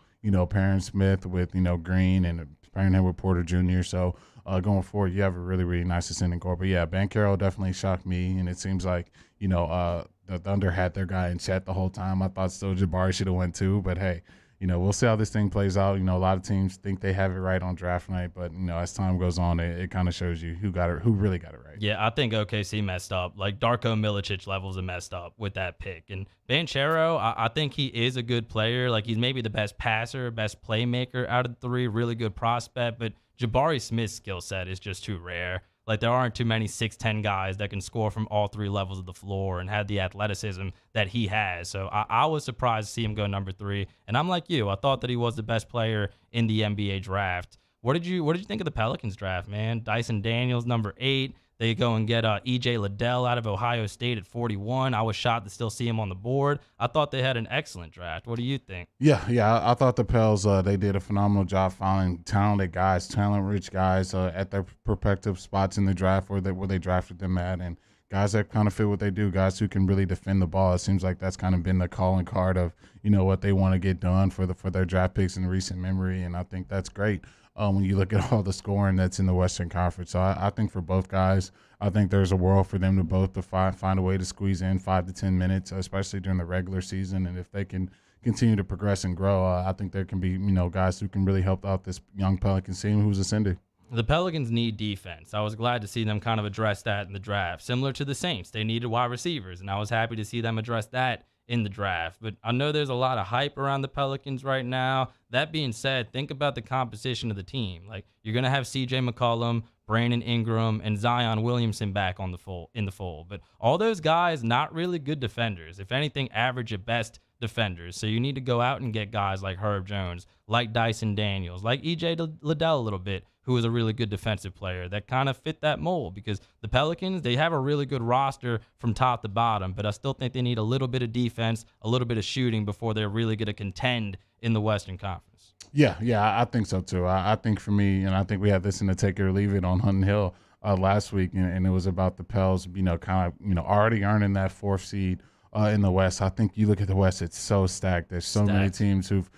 pairing Smith with, Green and pairing him with Porter Jr. So going forward, you have a really, really nice ascending core. But, yeah, Banchero definitely shocked me. And it seems like, the Thunder had their guy in Chet the whole time. I thought still Jabari should have went too. But, hey, we'll see how this thing plays out. A lot of teams think they have it right on draft night, but as time goes on, it kind of shows you who really got it right. Yeah, I think OKC messed up. Like Darko Milicic levels are messed up with that pick. And Banchero, I think he is a good player. Like he's maybe the best passer, best playmaker out of the 3, really good prospect. But Jabari Smith's skill set is just too rare. Like there aren't too many 6'10" guys that can score from all 3 levels of the floor and have the athleticism that he has. So I was surprised to see him go number 3. And I'm like you, I thought that he was the best player in the NBA draft. What did you think of the Pelicans draft, man? Dyson Daniels, number 8. They go and get E.J. Liddell out of Ohio State at 41. I was shocked to still see him on the board. I thought they had an excellent draft. What do you think? Yeah, I thought the Pels, they did a phenomenal job finding talented guys, talent-rich guys at their respective spots in the draft where they drafted them at, and guys that kind of fit what they do, guys who can really defend the ball. It seems like that's kind of been the calling card of, what they want to get done for their draft picks in recent memory, and I think that's great. When you look at all the scoring that's in the Western Conference. So I think for both guys, I think there's a world for them to both find a way to squeeze in 5 to 10 minutes, especially during the regular season. And if they can continue to progress and grow, I think there can be, guys who can really help out this young Pelicans team who's ascending. The Pelicans need defense. I was glad to see them kind of address that in the draft. Similar to the Saints, they needed wide receivers, and I was happy to see them address that in the draft. But I know there's a lot of hype around the Pelicans right now. That being said, think about the composition of the team. Like you're going to have CJ McCollum, Brandon Ingram, and Zion Williamson back in the fold. But all those guys, not really good defenders. If anything, average at best defenders. So you need to go out and get guys like Herb Jones, like Dyson Daniels, like E.J. Liddell a little bit, who is a really good defensive player that kind of fit that mold, because the Pelicans, they have a really good roster from top to bottom, but I still think they need a little bit of defense, a little bit of shooting before they're really going to contend in the Western Conference. Yeah, I think so too. I think for me, and I think we had this in the Take It or Leave It on Hunt Hill last week, and it was about the Pels, already earning that 4th seed in the West. I think you look at the West, it's so stacked. There's so many teams who've,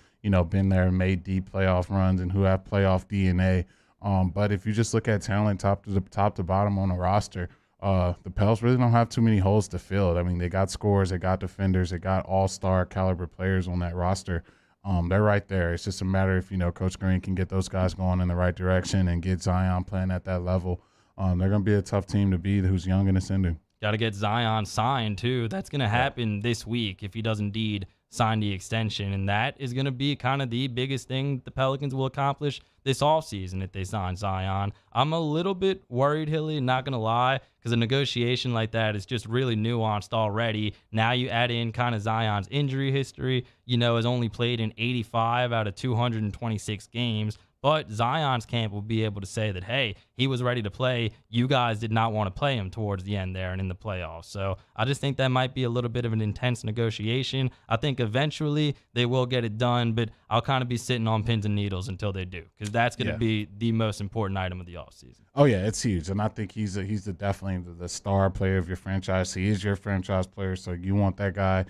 been there and made deep playoff runs and who have playoff DNA. But if you just look at talent top to bottom on the roster, the Pels really don't have too many holes to fill. I mean, they got scorers, they got defenders, they got all-star caliber players on that roster. They're right there. It's just a matter if, Coach Green can get those guys going in the right direction and get Zion playing at that level. They're going to be a tough team to beat who's young and ascending. Got to get Zion signed, too. That's going to happen this week if he does indeed sign the extension, and that is going to be kind of the biggest thing the Pelicans will accomplish this offseason if they sign Zion. I'm a little bit worried, Hilly, not going to lie, because a negotiation like that is just really nuanced already. Now you add in kind of Zion's injury history, has only played in 85 out of 226 games, But Zion's camp will be able to say that, hey, he was ready to play. You guys did not want to play him towards the end there and in the playoffs. So I just think that might be a little bit of an intense negotiation. I think eventually they will get it done, but I'll kind of be sitting on pins and needles until they do, because that's going to be the most important item of the offseason. Oh yeah, it's huge, and I think he's definitely the star player of your franchise. He is your franchise player, so you want that guy,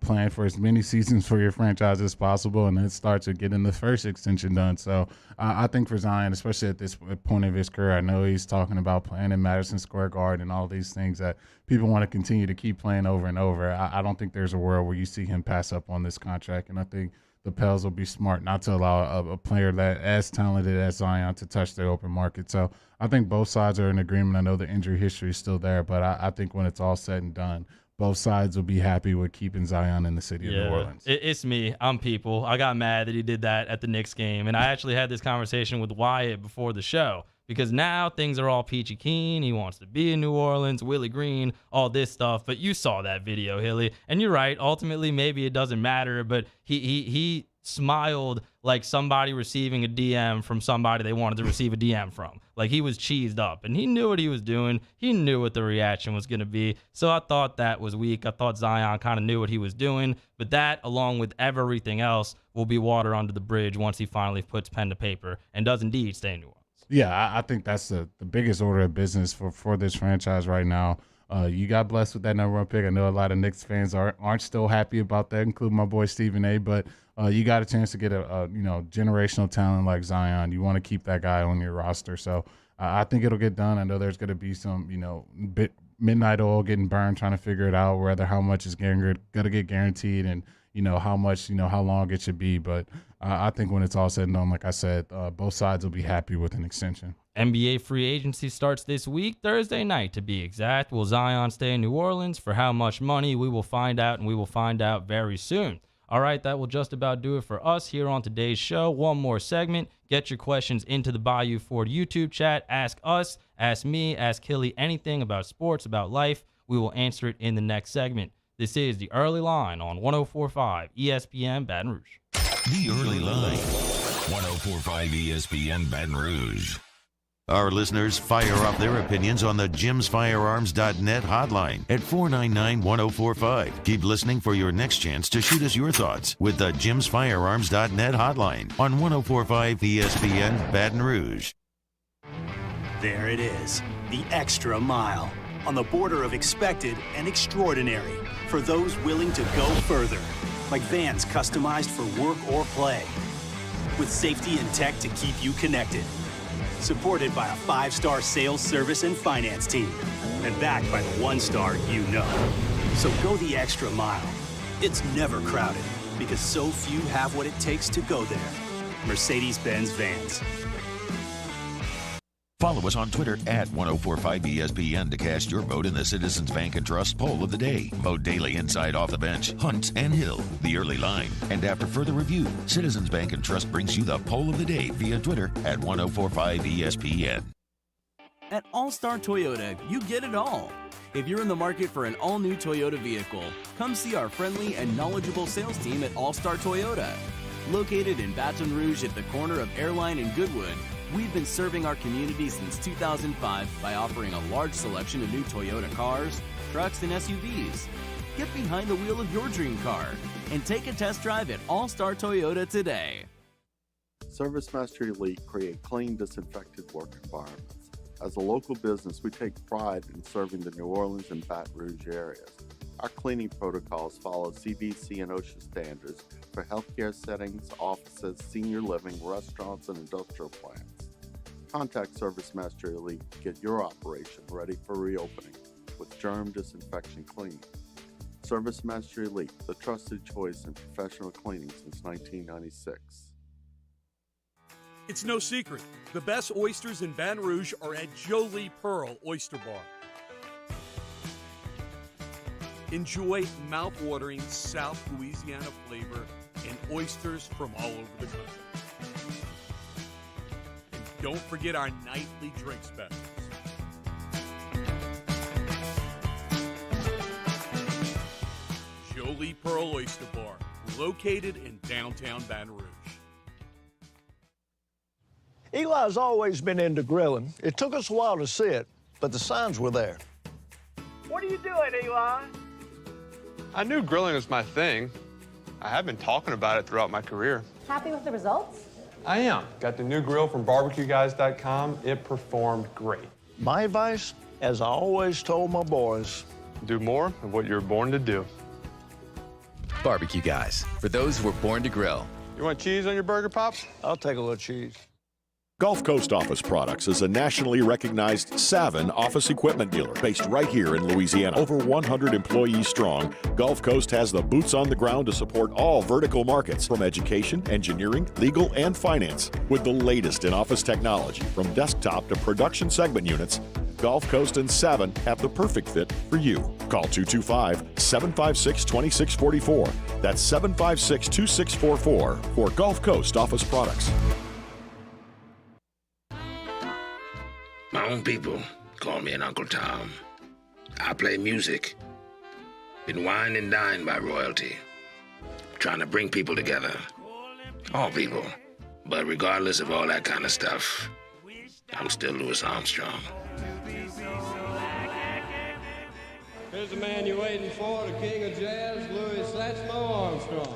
playing for as many seasons for your franchise as possible, and then start to get in the first extension done. So I think for Zion, especially at this point of his career, I know he's talking about playing in Madison Square Garden and all these things that people want to continue to keep playing over and over. I don't think there's a world where you see him pass up on this contract, and I think the Pels will be smart not to allow a player that as talented as Zion to touch the open market. So I think both sides are in agreement. I know the injury history is still there, but I think when it's all said and done, both sides will be happy with keeping Zion in the city of New Orleans. It's me. I'm people. I got mad that he did that at the Knicks game, and I actually had this conversation with Wyatt before the show, because now things are all peachy keen. He wants to be in New Orleans, Willie Green, all this stuff. But you saw that video, Hilly, and you're right. Ultimately, maybe it doesn't matter, but he smiled like somebody receiving a DM from somebody they wanted to receive a DM from. Like, he was cheesed up, and he knew what he was doing. He knew what the reaction was going to be. So I thought that was weak. I thought Zion kind of knew what he was doing, but that, along with everything else, will be water under the bridge once he finally puts pen to paper and does indeed stay in New Orleans. Yeah, I think that's the biggest order of business for this franchise right now. You got blessed with that number one pick. I know a lot of Knicks fans aren't still happy about that, including my boy Stephen A. But you got a chance to get a generational talent like Zion. You want to keep that guy on your roster. So I think it'll get done. I know there's going to be some midnight oil getting burned trying to figure it out, whether how much is going to get guaranteed and how much, how long it should be. But I think when it's all said and done, like I said, both sides will be happy with an extension. NBA free agency starts this week, Thursday night to be exact. Will Zion stay in New Orleans? For how much money? We will find out, and we will find out very soon. All right, that will just about do it for us here on today's show. One more segment. Get your questions into the Bayou Ford YouTube chat. Ask us, ask me, ask Hilly anything about sports, about life. We will answer it in the next segment. This is The Early Line on 104.5 ESPN Baton Rouge. The Early Line, 104.5 ESPN Baton Rouge. Our listeners fire up their opinions on the jimsfirearms.net hotline at 499-1045. Keep listening for your next chance to shoot us your thoughts with the jimsfirearms.net hotline on 104.5 ESPN Baton Rouge. There it is, the extra mile, on the border of expected and extraordinary, for those willing to go further, like vans customized for work or play, with safety and tech to keep you connected. Supported by a 5-star sales, service, and finance team. And backed by the 1-star you know. So go the extra mile. It's never crowded, because so few have what it takes to go there. Mercedes-Benz Vans. Follow us on Twitter at 1045ESPN to cast your vote in the Citizens Bank and Trust poll of the day. Vote daily inside Off the Bench, Hunt, and Hill, The Early Line. And after further review, Citizens Bank and Trust brings you the poll of the day via Twitter at 1045ESPN. At All-Star Toyota, you get it all. If you're in the market for an all-new Toyota vehicle, come see our friendly and knowledgeable sales team at All-Star Toyota. Located in Baton Rouge at the corner of Airline and Goodwood, we've been serving our community since 2005 by offering a large selection of new Toyota cars, trucks, and SUVs. Get behind the wheel of your dream car and take a test drive at All-Star Toyota today. ServiceMaster Elite create clean, disinfected work environments. As a local business, we take pride in serving the New Orleans and Baton Rouge areas. Our cleaning protocols follow CDC and OSHA standards for healthcare settings, offices, senior living, restaurants, and industrial plants. Contact ServiceMaster Elite to get your operation ready for reopening with germ disinfection cleaning. ServiceMaster Elite, the trusted choice in professional cleaning since 1996. It's no secret, the best oysters in Baton Rouge are at Jolie Pearl Oyster Bar. Enjoy mouth-watering South Louisiana flavor and oysters from all over the country. And don't forget our nightly drink specials. Jolie Pearl Oyster Bar, located in downtown Baton Rouge. Eli's always been into grilling. It took us a while to see it, but the signs were there. What are you doing, Eli? I knew grilling was my thing. I have been talking about it throughout my career. Happy with the results? I am. Got the new grill from barbecueguys.com. It performed great. My advice, as I always told my boys, do more of what you're born to do. Barbecue Guys, for those who were born to grill. You want cheese on your burger, Pops? I'll take a little cheese. Gulf Coast Office Products is a nationally recognized Savin office equipment dealer based right here in Louisiana. Over 100 employees strong, Gulf Coast has the boots on the ground to support all vertical markets from education, engineering, legal, and finance. With the latest in office technology from desktop to production segment units, Gulf Coast and Savin have the perfect fit for you. Call 225-756-2644. That's 756-2644 for Gulf Coast Office Products. My own people call me an Uncle Tom. I play music. Been wined and dined by royalty. Trying to bring people together. All people. But regardless of all that kind of stuff, I'm still Louis Armstrong. Here's the man you're waiting for, the king of jazz, Louis Satchmo Armstrong.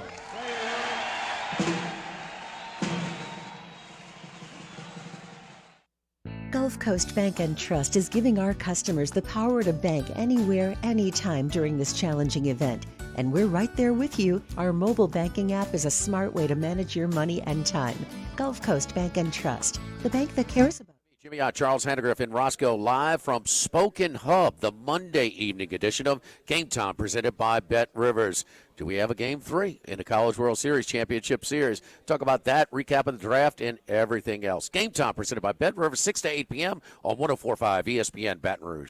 Gulf Coast Bank and Trust is giving our customers the power to bank anywhere, anytime during this challenging event. And we're right there with you. Our mobile banking app is a smart way to manage your money and time. Gulf Coast Bank and Trust, the bank that cares about. Jimmy Charles Handegriff in Roscoe, live from Spoken Hub, the Monday evening edition of Game Time, presented by Bet Rivers. Do we have a Game 3 in the College World Series Championship Series? Talk about that, recap of the draft, and everything else. Game Time, presented by Bet Rivers, 6 to 8 p.m. on 104.5 ESPN Baton Rouge.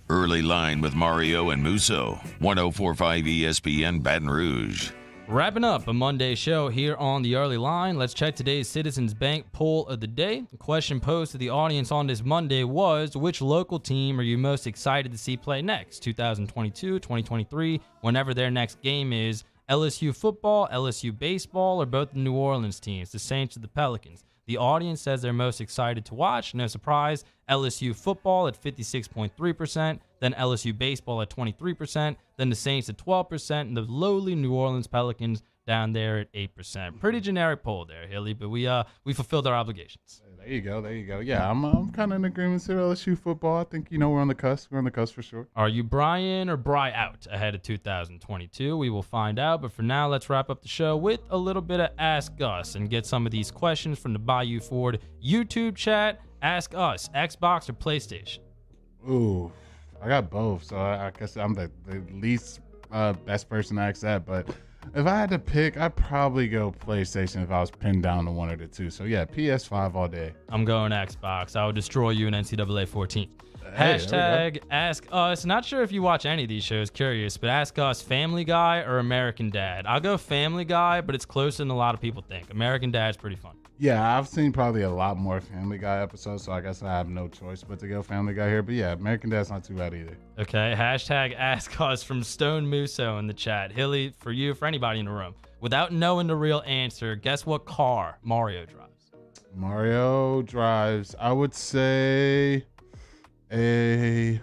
Early Line with Mario and Musso, 104.5 ESPN Baton Rouge. Wrapping up a Monday show here on the Early Line, let's check today's Citizens Bank poll of the day. The question posed to the audience on this Monday was, which local team are you most excited to see play next? 2022, 2023, whenever their next game is. LSU football, LSU baseball, or both the New Orleans teams, the Saints or the Pelicans? The audience says they're most excited to watch. No surprise, LSU football at 56.3%, then LSU baseball at 23%, then the Saints at 12%, and the lowly New Orleans Pelicans down there at 8%. Pretty generic poll there, Hilly, but we fulfilled our obligations. There you go. Yeah, I'm kind of in agreement with LSU football. I think, we're on the cusp. We're on the cusp for sure. Are you Brian or Bry out ahead of 2022? We will find out. But for now, let's wrap up the show with a little bit of Ask Us and get some of these questions from the Bayou Ford YouTube chat. Ask Us, Xbox or PlayStation? Ooh, I got both, so I guess I'm the least best person to ask that. But if I had to pick, I'd probably go PlayStation if I was pinned down to one of the two. So yeah, PS5 all day. I'm going Xbox. I will destroy you in NCAA 14. Hey, Hashtag Ask Us. Not sure if you watch any of these shows, curious, but Ask Us, Family Guy or American Dad? I'll go Family Guy, but it's closer than a lot of people think. American Dad's pretty fun. Yeah, I've seen probably a lot more Family Guy episodes, so I guess I have no choice but to go Family Guy here. But yeah, American Dad's not too bad either. Okay, hashtag Ask Us from Stone Musso in the chat. Hilly, for you, for anybody in the room, without knowing the real answer, guess what car Mario drives? Mario drives, I would say, a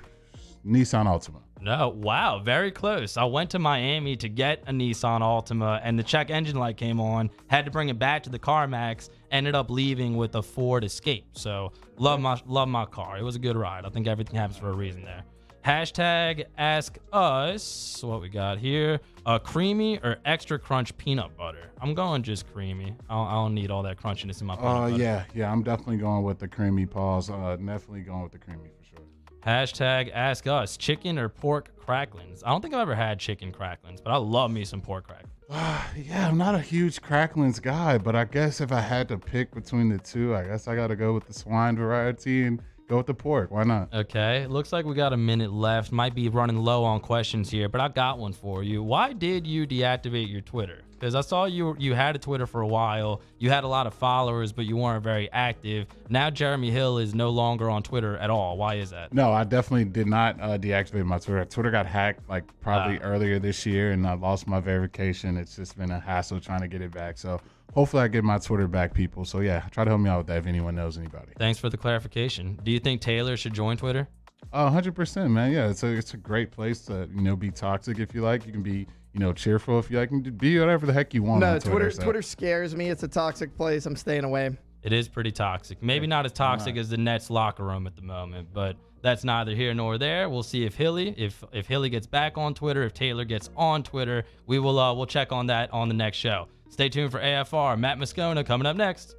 Nissan Altima. No, wow, very close. I went to Miami to get a Nissan Altima, and the check engine light came on. Had to bring it back to the CarMax. Ended up leaving with a Ford Escape. So love my car. It was a good ride. I think everything happens for a reason there. Hashtag Ask Us. What we got here? Creamy or extra crunch peanut butter? I'm going just creamy. I don't need all that crunchiness in my peanut butter. Yeah. I'm definitely going with the creamy paws. Definitely going with the creamy for sure. Hashtag Ask Us, chicken or pork cracklings? I don't think I've ever had chicken cracklings, but I love me some pork cracklings. Yeah, I'm not a huge cracklings guy, but I guess if I had to pick between the two, I guess I got to go with the swine variety and Go with the pork. Why not? Okay, looks like we got a minute left. Might be running low on questions here, but I got one for you. Why did you deactivate your Twitter? Because I saw you had a Twitter for a while. You had a lot of followers, but you weren't very active. Now Jeremy Hill is no longer on Twitter at all. Why is that? No, I definitely did not deactivate my Twitter. Twitter got hacked like probably earlier this year, and I lost my verification. It's just been a hassle trying to get it back. So hopefully I get my Twitter back, people. So yeah, try to help me out with that if anyone knows anybody. Thanks for the clarification. Do you think Taylor should join Twitter? 100%, man. Yeah, it's a great place to be toxic if you like. You can be cheerful if you like. You can be whatever the heck you want. No, on Twitter scares me. It's a toxic place. I'm staying away. It is pretty toxic. Maybe not as toxic as the Nets locker room at the moment, but that's neither here nor there. We'll see if Hilly gets back on Twitter, if Taylor gets on Twitter. We'll check on that on the next show. Stay tuned for AFR. Matt Moscona coming up next.